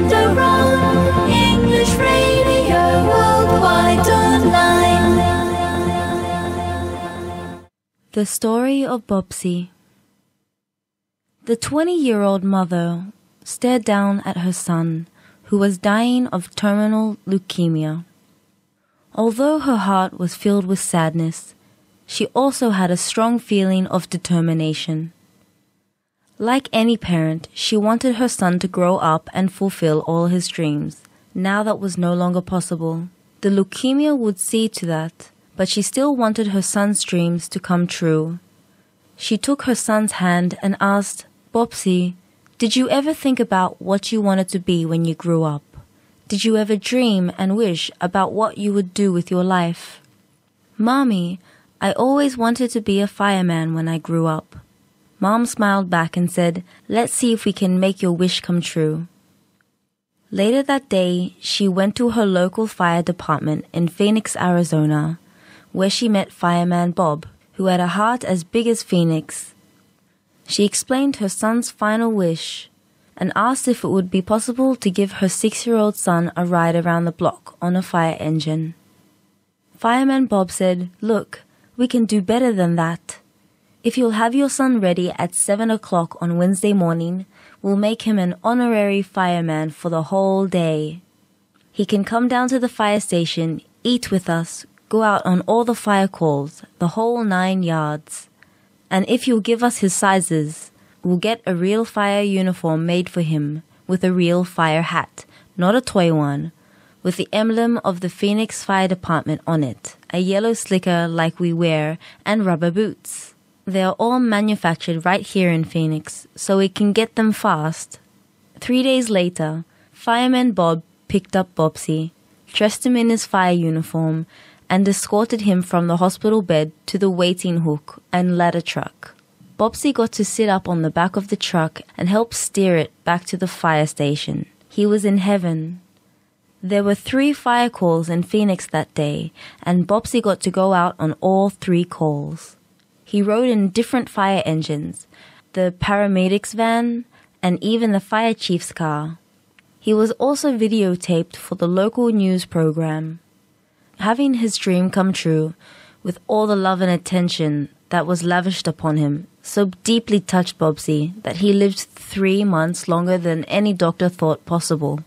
Slenderon, English radio worldwide online. The Story of Bobsy. The 20-year-old mother stared down at her son, who was dying of terminal leukemia. Although her heart was filled with sadness, she also had a strong feeling of determination. Like any parent, she wanted her son to grow up and fulfill all his dreams. Now that was no longer possible. The leukemia would see to that, but she still wanted her son's dreams to come true. She took her son's hand and asked, "Bobsy, did you ever think about what you wanted to be when you grew up? Did you ever dream and wish about what you would do with your life?" "Mommy, I always wanted to be a fireman when I grew up." Mom smiled back and said, "Let's see if we can make your wish come true." Later that day, she went to her local fire department in Phoenix, Arizona, where she met Fireman Bob, who had a heart as big as Phoenix. She explained her son's final wish and asked if it would be possible to give her 6-year-old son a ride around the block on a fire engine. Fireman Bob said, "Look, we can do better than that. If you'll have your son ready at 7 o'clock on Wednesday morning, we'll make him an honorary fireman for the whole day. He can come down to the fire station, eat with us, go out on all the fire calls, the whole 9 yards. And if you'll give us his sizes, we'll get a real fire uniform made for him, with a real fire hat, not a toy one, with the emblem of the Phoenix Fire Department on it, a yellow slicker like we wear, and rubber boots. They are all manufactured right here in Phoenix, so we can get them fast." 3 days later, Fireman Bob picked up Bobsy, dressed him in his fire uniform, and escorted him from the hospital bed to the waiting hook and ladder truck. Bobsy got to sit up on the back of the truck and help steer it back to the fire station. He was in heaven. There were 3 fire calls in Phoenix that day, and Bobsy got to go out on all 3 calls. He rode in different fire engines, the paramedics van, and even the fire chief's car. He was also videotaped for the local news program. Having his dream come true, with all the love and attention that was lavished upon him, so deeply touched Bobsy that he lived 3 months longer than any doctor thought possible.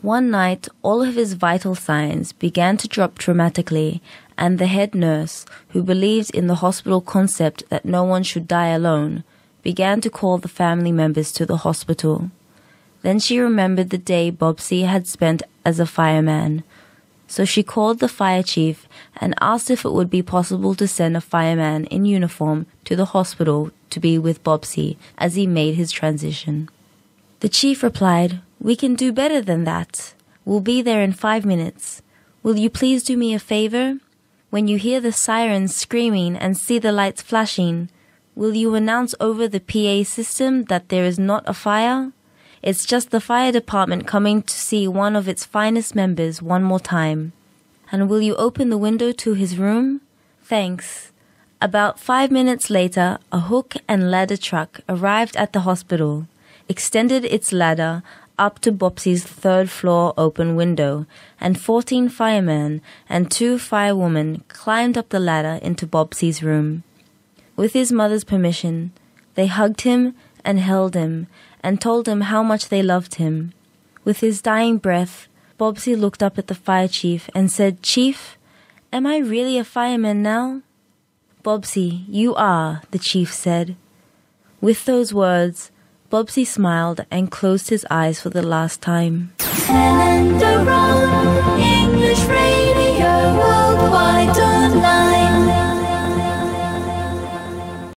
One night, all of his vital signs began to drop dramatically, and the head nurse, who believed in the hospital concept that no one should die alone, began to call the family members to the hospital. Then she remembered the day Bobsy had spent as a fireman, so she called the fire chief and asked if it would be possible to send a fireman in uniform to the hospital to be with Bobsy as he made his transition. The chief replied, "We can do better than that. We'll be there in 5 minutes. Will you please do me a favor? When you hear the sirens screaming and see the lights flashing, will you announce over the PA system that there is not a fire? It's just the fire department coming to see one of its finest members one more time. And will you open the window to his room? Thanks." About 5 minutes later, a hook and ladder truck arrived at the hospital, extended its ladder up to Bobsy's 3rd floor open window, and 14 firemen and 2 firewomen climbed up the ladder into Bobsy's room. With his mother's permission, they hugged him and held him and told him how much they loved him. With his dying breath, Bobsy looked up at the fire chief and said, "Chief, am I really a fireman now?" "Bobsy, you are," the chief said. With those words, Bobsy smiled and closed his eyes for the last time. Slenderon,